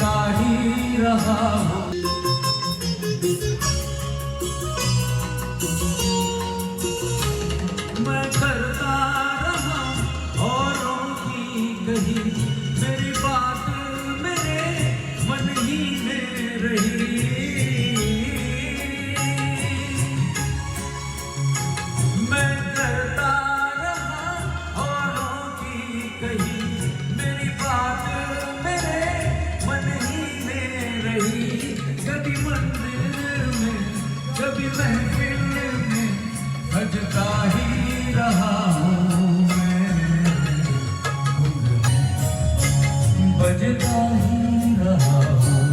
बजता ही रहा हूँ। मैं करता रहा औरों की कही, मेरी बात मेरे मन ही में रही। मैं करता रहा औरों की कही, मेरी बात मेरे मन ही में रही। कभी मंदिर में कभी महफिल में बजता ही रहा हूँ मैं, बजता ही रहा हूँ।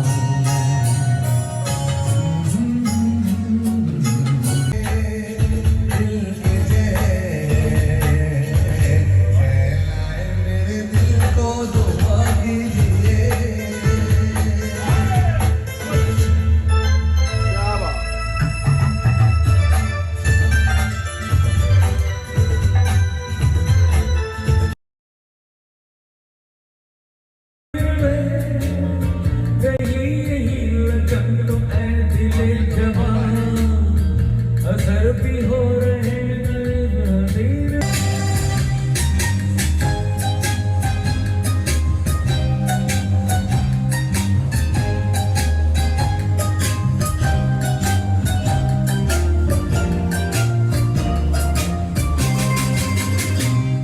असर भी हो रहे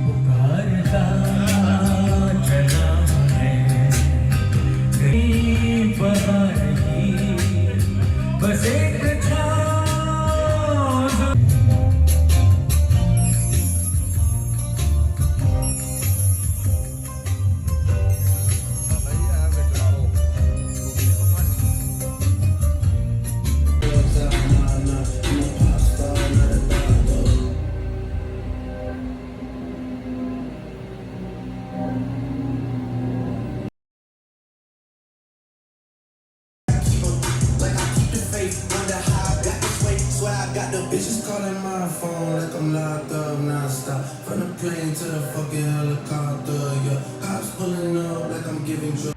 पुकारता चला है कहीं बहार की, बस एक wonder how I got this way. Swear I got the bitches calling my phone like I'm locked up non-stop. From the plane to the fucking helicopter, yeah. Cops pulling up like I'm giving drugs.